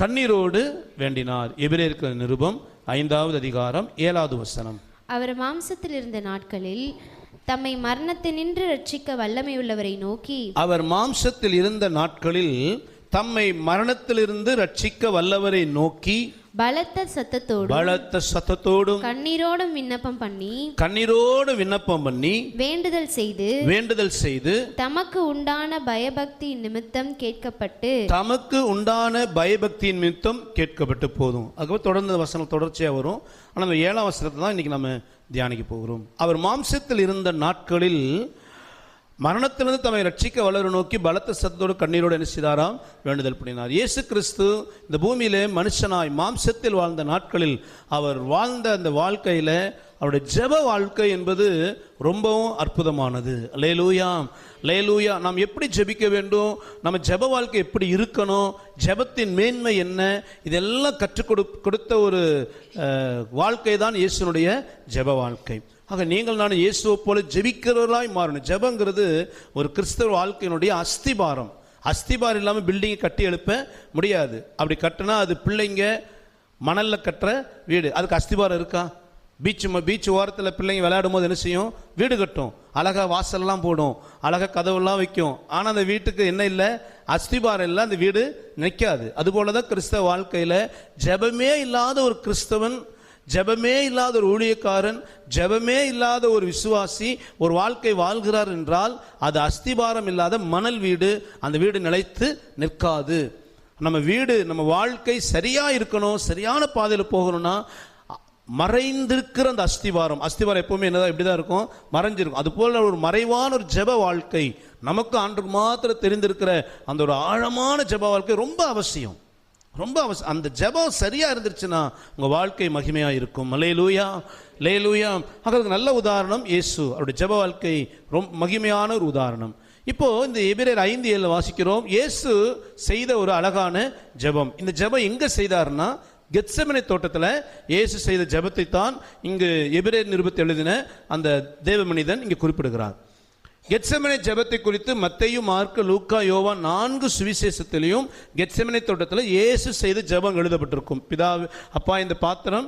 கண்ணீரோடு வேண்டினார். எபிரேயருக்கு நிருபம் 5வது அதிகாரம் 7வது வசனம். அவர் மாம்சத்தில் இருந்த நாட்களில் தம்மை மரணத்தினின்று ரட்சிக்க வல்லமையுள்ளவரை நோக்கி, அவர் மாம்சத்தில் இருந்த நாட்களில் தம்மை மரணத்திலிருந்து ரட்சிக்க வல்லவரை நோக்கி பலத்த சத்தத்தோடும் கண்ணீரோடும் விண்ணப்பம் பண்ணி வேண்டுதல் செய்து தமக்கு உண்டான பயபக்தியின் நிமித்தம் கேட்கப்பட்டு போதும். அதுக்கப்புறம் தொடர்ந்து வசனம் தொடர்ச்சியாக வரும். ஆனால் அந்த 7ஆம் வசனத்தை தான் இன்னைக்கு நம்ம தியானிக்க போகிறோம். அவர் மாம்சத்தில் இருந்த நாட்களில் மரணத்திலிருந்து தம்மை ரட்சிக்க வல்லவரை நோக்கி பலத்த சத்தத்தோடு கண்ணீரோடு என்ன செய்தாராம்? வேண்டுதல் பண்ணினார். இயேசு கிறிஸ்து இந்த பூமியிலே மனுஷனாய் மாம்சத்தில் வாழ்ந்த நாட்களில் அவர் வாழ்ந்த அந்த வாழ்க்கையில் அவருடைய ஜெப வாழ்க்கை என்பது ரொம்பவும் அற்புதமானது. அல்லேலூயா, அல்லேலூயா. நாம் எப்படி ஜெபிக்க வேண்டும், நம்ம ஜெப வாழ்க்கை எப்படி இருக்கணும், ஜெபத்தின் மேன்மை என்ன, இதெல்லாம் கற்றுக் கொடுத்த ஒரு வாழ்க்கை தான் இயேசுனுடைய ஜெப வாழ்க்கை. ஆக நீங்கள் நான் இயேசுவை போல ஜெபிக்கிறவர்களாய் மாறணும். ஜெபங்கிறது ஒரு கிறிஸ்தவ வாழ்க்கையினுடைய அஸ்திபாரம். அஸ்திபாரம் இல்லாமல் பில்டிங்கை கட்டி எழுப்ப முடியாது. அப்படி கட்டினா அது பிள்ளைங்க மணலில் கட்டுற வீடு, அதுக்கு அஸ்திபாரம் இருக்கா? பீச் ஓரத்தில் பிள்ளைங்க விளையாடும் போது என்ன செய்யும்? வீடு கட்டும், அழகாக வாசல்லாம் போடும், அழகாக கதவுலாம் வைக்கும். ஆனால் அந்த வீட்டுக்கு என்ன இல்லை? அஸ்திபாரம் இல்லை, அந்த வீடு நிற்காது. அதுபோல தான் கிறிஸ்தவ வாழ்க்கையில் ஜெபமே இல்லாத ஒரு கிறிஸ்தவன், ஜெபமே இல்லாத ஒரு ஊழியக்காரன், ஜெபமே இல்லாத ஒரு விசுவாசி ஒரு வாழ்க்கை வாழ்கிறார் என்றால் அது அஸ்திபாரம் இல்லாத மணல் வீடு. அந்த வீடு நிலைத்து நிற்காது. நம்ம வீடு, நம்ம வாழ்க்கை சரியா இருக்கணும், சரியான பாதையில் போகணும்னா மறைந்திருக்கிற அந்த அஸ்திபாரம் எப்பவுமே என்னதான் இப்படிதான் இருக்கும், மறைஞ்சிருக்கும். அது போல ஒரு மறைவான ஒரு ஜெப வாழ்க்கை நமக்கு ஆண்டுக்கு மாத்திரம் தெரிந்திருக்கிற அந்த ஒரு ஆழமான ஜெப வாழ்க்கை ரொம்ப அவசியம், ரொம்ப அவசியம். அந்த ஜெபம் சரியா இருந்துருச்சுன்னா உங்க வாழ்க்கை மகிமையா இருக்கும். அல்லேலூயா, அல்லேலூயா. அதுக்கு நல்ல உதாரணம் இயேசு. அவருடைய ஜெப வாழ்க்கை ரொம்ப மகிமையான ஒரு உதாரணம். இப்போ இந்த எபிரேயர் 5:7 வாசிக்கிறோம். இயேசு செய்த ஒரு அழகான ஜெபம். இந்த ஜெபம் எங்க செய்தார்னா கெத்செமனே தோட்டத்தில் இயேசு செய்த ஜெபத்தை தான் இங்கு எபிரேயர் நிருபத்தை எழுதின அந்த தேவ மனிதன் இங்கு குறிப்பிடுகிறார். கெத்செமனே ஜெபத்தை குறித்து மத்தேயு, மார்க்கு, லூக்கா, யோவான் 4 சுவிசேஷத்திலையும் கெத்செமனே தோட்டத்தில் இயேசு செய்த ஜெபம் எழுதப்பட்டிருக்கும். பிதாவே, அப்பா, இந்த பாத்திரம்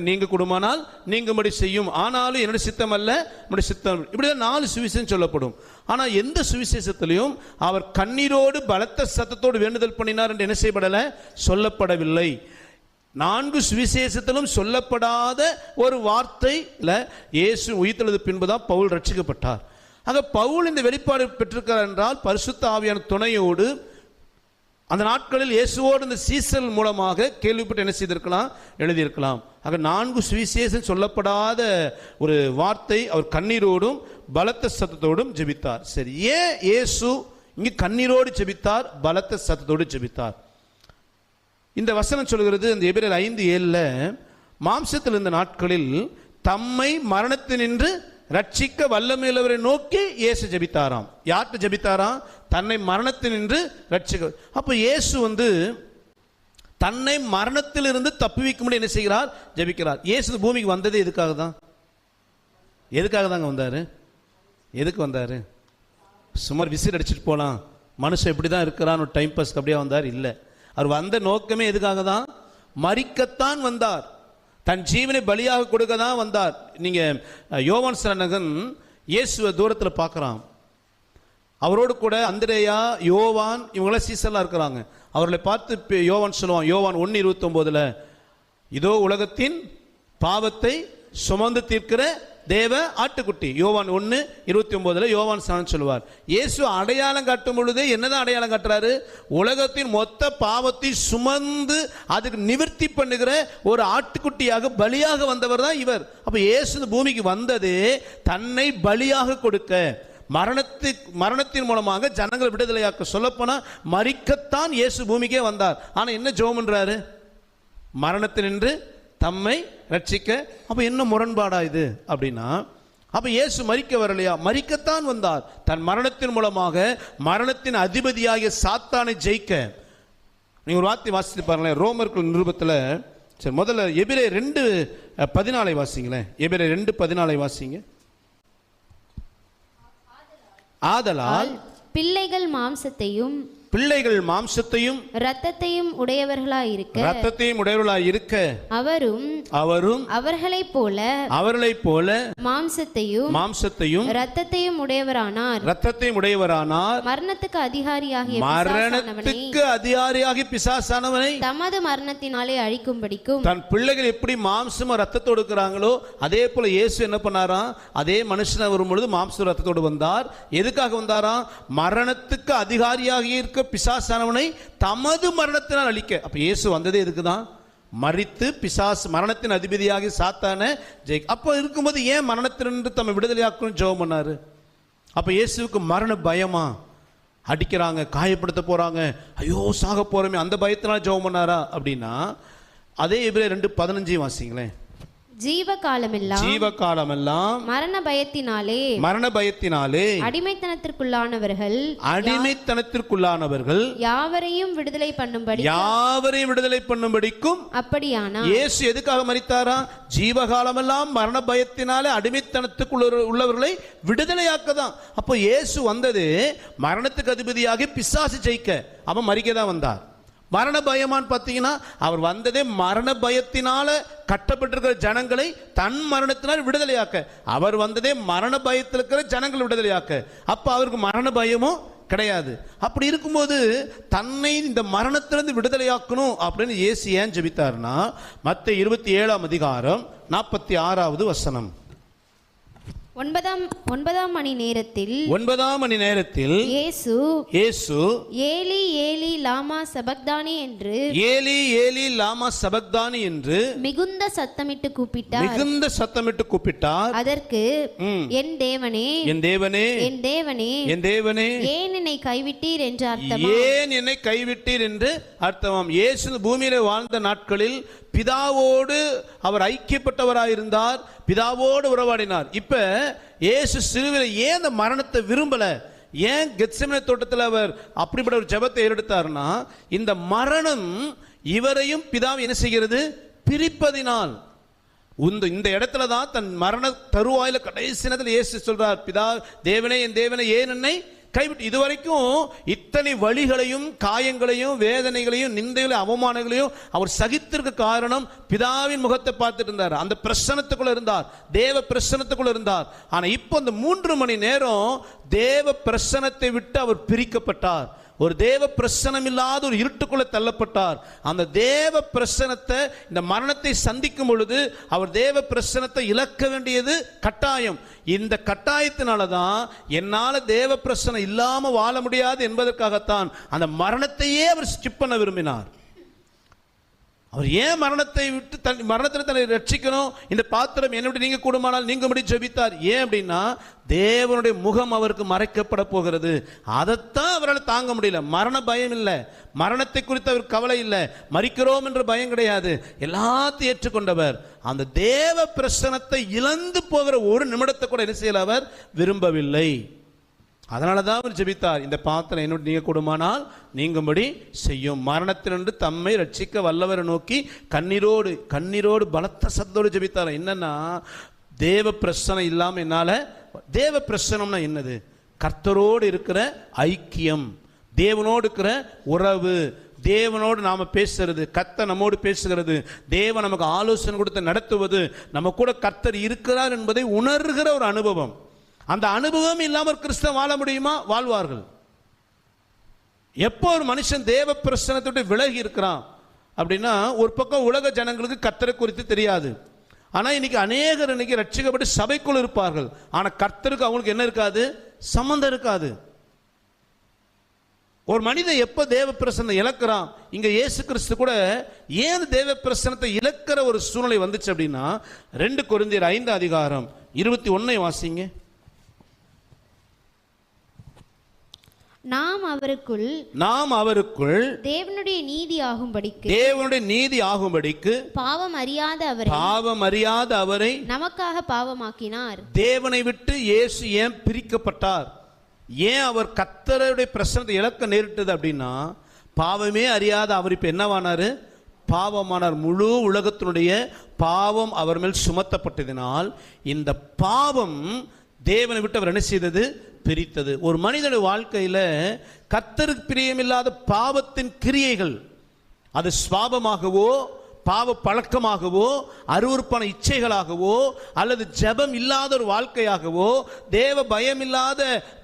நீங்க கூடுமானால் நீங்கும்படி செய்யும், ஆனாலும் என்னுடைய சித்தம் அல்ல உம்முடைய சித்தம். இப்படிதான் 4 சுவிசேஷம் சொல்லப்படும். ஆனால் எந்த சுவிசேஷத்திலையும் அவர் கண்ணீரோடு பலத்த சத்தத்தோடு வேண்டுதல் பண்ணினார் என்று என்ன செய்யப்படலை? சொல்லப்படவில்லை. 4 சுவிசேஷத்திலும் சொல்லப்படாத ஒரு வார்த்தையில் இயேசு உயிர்த்தெழுந்த பின்புதான் பவுல் ரட்சிக்கப்பட்டார். ஆக பவுல் இந்த வெளிப்பாடு பெற்றிருக்கிறார் என்றால் பரிசுத்த ஆவியான துணையோடு அந்த நாட்களில் இயேசுவோடு இந்த சீசல் மூலமாக கேள்விப்பட்டு என்ன செய்திருக்கலாம்? எழுதியிருக்கலாம். ஆக 4 சுவிசேஷம் சொல்லப்படாத ஒரு வார்த்தை அவர் கண்ணீரோடும் பலத்த சத்தத்தோடும் ஜெபித்தார். சரி, ஏன் இயேசு இங்கு கண்ணீரோடு ஜெபித்தார், பலத்த சத்தத்தோடு ஜெபித்தார்? இந்த வசனம் சொல்கிறது, இந்த எபிரேயர் 5:7 மாம்சத்தில் இருந்த நாட்களில் தம்மை மரணத்தினின்று ரட்சிக்க வல்லமையுள்ளவரை நோக்கி இயேசு ஜெபித்தாராம். யார்கிட்ட ஜெபித்தாராம்? தன்னை மரணத்தினின்று ரட்சிக்க. அப்போ இயேசு தன்னை மரணத்திலிருந்து தப்புவிக்கும்படி என்ன செய்கிறார்? ஜெபிக்கிறார். இயேசு பூமிக்கு வந்ததே எதுக்காக தான்? எதுக்காக தாங்க வந்தார்? எதுக்கு வந்தார்? சுமார் விசில் அடிச்சுட்டு போகலாம், மனுஷன் இப்படி தான் இருக்கிறான்னு ஒரு டைம் பாஸ்க்கு அப்படியே வந்தார்? இல்லை. அவர் வந்த நோக்கமே எதுக்காக தான்? மரிக்கத்தான் வந்தார், தன் ஜீவனை பலியாக கொடுக்க தான் வந்தார். நீங்க யோவான் ஸ்நானகன் இயேசுவை தூரத்தில் பார்க்குறான். அவரோடு கூட அந்திரேயா, யோவான் இவங்களாம் சீசர்லாம் இருக்கிறாங்க. அவர்களை பார்த்து யோவான் சொல்லுவான், யோவான் 1:29, இதோ உலகத்தின் பாவத்தை சுமந்து தீர்க்கிற தேவ ஆட்டுக்குட்டி. யோவான் 1:29 யோவான் ஸ்நானன் சொல்லுவார். இயேசு அடையாளம் காட்டும் பொழுதே என்னதான் அடையாளம் காட்டுறாரு? உலகத்தின் மொத்த பாவத்தை சுமந்து அதுக்கு நிவர்த்தி பண்ணுகிற ஒரு ஆட்டுக்குட்டியாக பலியாக வந்தவர் தான் இவர். அப்ப இயேசு பூமிக்கு வந்ததே தன்னை பலியாக கொடுக்க, மரணத்தின் மூலமாக ஜனங்கள் விடுதலையாக்க. சொல்லப்போனா மரிக்கத்தான் இயேசு பூமிக்கே வந்தார். ஆனா என்ன ஜெபம் பண்றாரு? மரணத்தினின்று தம்மை ரட்சிக்க. அப்ப என்ன முரண்பாடா இது அப்படின்னா, அப்ப இயேசு மரிக்க வரலையா? மரிக்கத்தான் வந்தார். தன் மரணத்தின் மூலமாக மரணத்தின் அதிபதியாகிய சாத்தானை ஜெயிக்க. நீங்க ஒரு வார்த்தை வாசித்து பாருங்களேன். ரோமர்கள் நிருபத்தில் சரி, முதல்ல எபிரேயர் 2:14 வாசிங்களேன். எபிரேயர் 2:14 வாசிங்க. ஆதலால் பிள்ளைகள் மாம்சத்தையும் இரத்தத்தையும் உடையவர்களாய் இருக்க அவரும் அவர்களைப் போல மாம்சத்தையும் இரத்தத்தையும் உடையவரானார். மரணத்துக்கு அதிகாரியாகிய பிசாசானவனை தமது மரணத்தினாலே அழிக்கும்படிக்கும். தன் பிள்ளைகள் எப்படி மாம்சம் ரத்தத்தோடு இருக்கிறாங்களோ அதே போல இயேசு என்ன பண்ணாராம்? அதே மனுஷன் வரும் பொழுது மாம்ச ரத்தத்தோடு வந்தார். எதுக்காக வந்தாராம்? மரணத்துக்கு அதிகாரியாக இருக்க பிசாசானவனை தமது மரணத்தினால் அழிக்க. அப்ப இயேசு வந்ததே இதுக்குதான், மரித்து பிசாசு மரணத்தின் அதிபதியாகி சாத்தான ஜெய். அப்ப இருக்கும்போது ஏன் மரணத்திலிருந்து தம்மை விடுதலையாக்கணும் ஜெபம் பண்ணாரு? அப்ப இயேசுவுக்கு மரண பயமா? அடிக்கிறாங்க, காயப்படுத்த போறாங்க, ஐயோ சாக போறோமே, அந்த பயத்தினால ஜெபம் பண்ணாரா அப்படின்னா அதே எபிரேயர் 2:15 வாசிங்களேன். ஜீவகாலமெல்லாம் மரண பயத்தினாலே அடிமைத்தனத்திற்குள்ளானவர்கள் யாவரையும் விடுதலை பண்ணும்படிக்கும். அப்படியானால் இயேசு எதுக்காக மரித்தாரா? ஜீவகாலமெல்லாம் மரண பயத்தினாலே அடிமைத்தனத்துக்குள்ள உள்ளவர்களை விடுதலையாக்கதான். அப்போ இயேசு வந்தது மரணத்துக்கு அதிபதியாக பிசாசு ஜெயிக்க. அவன் மரிக்க தான் வந்தார். மரண பயமான்னு பார்த்தீங்கன்னா அவர் வந்ததே மரண பயத்தினால கட்டப்பட்டிருக்கிற ஜனங்களை தன் மரணத்தினால் விடுதலையாக்க. அவர் வந்ததே மரண பயத்தில் இருக்கிற ஜனங்களை விடுதலையாக்க. அப்ப அவருக்கு மரண பயமும் கிடையாது. அப்படி இருக்கும்போது தன்னை இந்த மரணத்திலிருந்து விடுதலையாக்கணும் அப்படின்னு இயேசு ஏன் ஜெபித்தார்னா, மத்தேயு 27:46 வசனம். 9ஆம் மணி நேரத்தில் இயேசு ஏலி ஏலி லாமா சபக்தானி என்று மிகுந்த சத்தமிட்டு கூப்பிட்டார். அதற்கு என் தேவனே ஏன் என்னை கைவிட்டீர் என்று அர்த்தமாம். இயேசு பூமியிலே வாழ்ந்த நாட்களில் பிதாவோடு அவர் ஐக்கியப்பட்டவராயிருந்தார், பிதாவோடு உறவாடினார். இப்ப இயேசு சிலுவையில் ஏன் அந்த மரணத்தை விரும்பல? ஏன் கெத்செமனே தோட்டத்தில் அவர் அப்படிப்பட்ட ஒரு ஜெபத்தை ஏறெடுத்தார்னா, இந்த மரணம் இவரையும் பிதாவை என்ன செய்கிறது? பிரிப்பதினால். இந்த இடத்துல தான் தன் மரண தருவாயில கடைசி நேரத்தில் இயேசு சொல்றார், பிதா தேவனே என் தேவனே ஏன் என்னை கைவிட்டு. இதுவரைக்கும் இத்தனை வழிகளையும் காயங்களையும் வேதனைகளையும் நிந்தைகளையும் அவமானங்களையும் அவர் சகித்திருக்க காரணம் பிதாவின் முகத்தை பார்த்துட்டு இருந்தார், அந்த பிரசன்னத்துக்குள்ள இருந்தார், தேவ பிரசன்னத்துக்குள்ள இருந்தார். ஆனா இப்போ அந்த 3 மணி நேரம் தேவ பிரசன்னத்தை விட்டு அவர் பிரிக்கப்பட்டார். ஒரு தேவ பிரசனம் இல்லாத ஒரு இருட்டுக்குள்ள தள்ளப்பட்டார். அந்த தேவ பிரசனத்தை இந்த மரணத்தை சந்திக்கும் பொழுது அவர் தேவ பிரசனத்தை இழக்க வேண்டியது கட்டாயம். இந்த கட்டாயத்தினாலதான் என்னால தேவ பிரசனம் இல்லாம வாழ முடியாது என்பதற்காகத்தான் அந்த மரணத்தையே அவர் ஸ்கிப் பண்ண விரும்பினார். அவர் ஏன் மரணத்தை விட்டு மரணத்தில் தன்னை ரட்சிக்கணும்? இந்த பாத்திரம் என்னை விட்டு நீங்க கூடுமானால் நீங்க முடி ஜெபித்தார். ஏன் அப்படின்னா தேவனுடைய முகம் அவருக்கு மறைக்கப்பட போகிறது. அதைத்தான் அவரால் தாங்க முடியல. மரண பயம் இல்லை, மரணத்தை குறித்து அவருக்கு கவலை இல்லை, மரிக்கிறோம் என்ற பயம் கிடையாது. எல்லாத்தையும் ஏற்றுக்கொண்டவர் அந்த தேவ பிரசனத்தை இழந்து போகிற ஒரு நிமிடத்தை கூட என்ன செய்யல அவர் விரும்பவில்லை. அதனால தான் அவர் ஜெபித்தார், இந்த பாத்திரம் என்னோட நீங்க கூடுமானால் நீங்கும்படி செய்யும். மரணத்திலிருந்து தம்மை ரட்சிக்க வல்லவரை நோக்கி கண்ணீரோடு பலத்த சத்தோடு ஜெபித்தார். என்னன்னா தேவ பிரசனம் இல்லாம என்னால. தேவ பிரசனம்னா என்னது? கர்த்தரோடு இருக்கிற ஐக்கியம், தேவனோடு இருக்கிற உறவு, தேவனோடு நாம பேசுறது, கர்த்தர் நம்மோடு பேசுகிறது, தேவன் நமக்கு ஆலோசனை கொடுத்து நடத்துவது, நம்ம கூட கர்த்தர் இருக்கிறார் என்பதை உணர்கிற ஒரு அனுபவம். அந்த அனுபவம் இல்லாமல் கிறிஸ்தவன் வாழ முடியுமா? வாழ்வார்கள். எப்போ ஒரு மனுஷன் தேவ பிரசனத்தை விட்டு விலகி இருக்கிறான் அப்படின்னா, ஒரு பக்கம் உலக ஜனங்களுக்கு கர்த்தரை குறித்து தெரியாது. ஆனா இன்னைக்கு அநேகர் இன்னைக்கு ரட்சிக்கப்பட்டு சபைக்குள் இருப்பார்கள். ஆனா கர்த்தருக்கு அவங்களுக்கு என்ன இருக்காது? சம்பந்தம் இருக்காது. ஒரு மனிதன் எப்ப தேவ பிரசனத்தை இழக்கிறான், இங்க இயேசு கிறிஸ்து கூட ஏன் தேவ பிரசனத்தை இழக்கிற ஒரு சூழ்நிலை வந்துச்சு அப்படின்னா, 2 கொரிந்தியர் 5:21 வாசிங்க. நாம் அவருக்குள் தேவனுடைய நீதி ஆகும்படிக்கு பாவம் அறியாத அவரை நமக்காக பாவமாக்கினார். தேவனை விட்டு இயேசு ஏன் பிரிக்கப்பட்டார்? ஏன் அவர் கர்த்தருடைய பிரசனத்தை இழக்க நேரிட்டது அப்படின்னா, பாவமே அறியாத அவர் இப்ப என்னவானாரு? பாவமானார். முழு உலகத்தினுடைய பாவம் அவர் மேல் சுமத்தப்பட்டதினால் இந்த பாவம் தேவனை விட்டு அவர் என்ன செய்தது? பிரித்தது. ஒரு மனிதனுடைய வாழ்க்கையில கர்த்தருக்கு பிரியமில்லாத பாவத்தின் கிரியைகள், அது சுவாபமாகவோ பாவ பழக்கமாகவோ அருவருப்பான இச்சைகளாகவோ அல்லது ஜெபம் இல்லாத ஒரு வாழ்க்கையாகவோ தேவ பயம் இல்லாத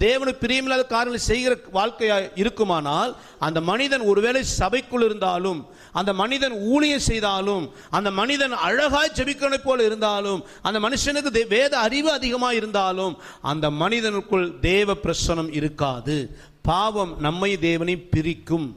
தேவனுக்கு பிரியமில்லாத காரியங்களை செய்கிற வாழ்க்கையா இருக்குமானால் அந்த மனிதன் ஒருவேளை சபைக்குள் இருந்தாலும், அந்த மனிதன் ஊழியம் செய்தாலும், அந்த மனிதன் அழகாய் ஜெபிக்கிறனை போல இருந்தாலும், அந்த மனுஷனுக்கு வேத அறிவு அதிகமாக இருந்தாலும் அந்த மனிதனுக்குள் தேவ பிரசன்னம் இருக்காது. பாவம் நம்மை தேவனை பிரிக்கும்.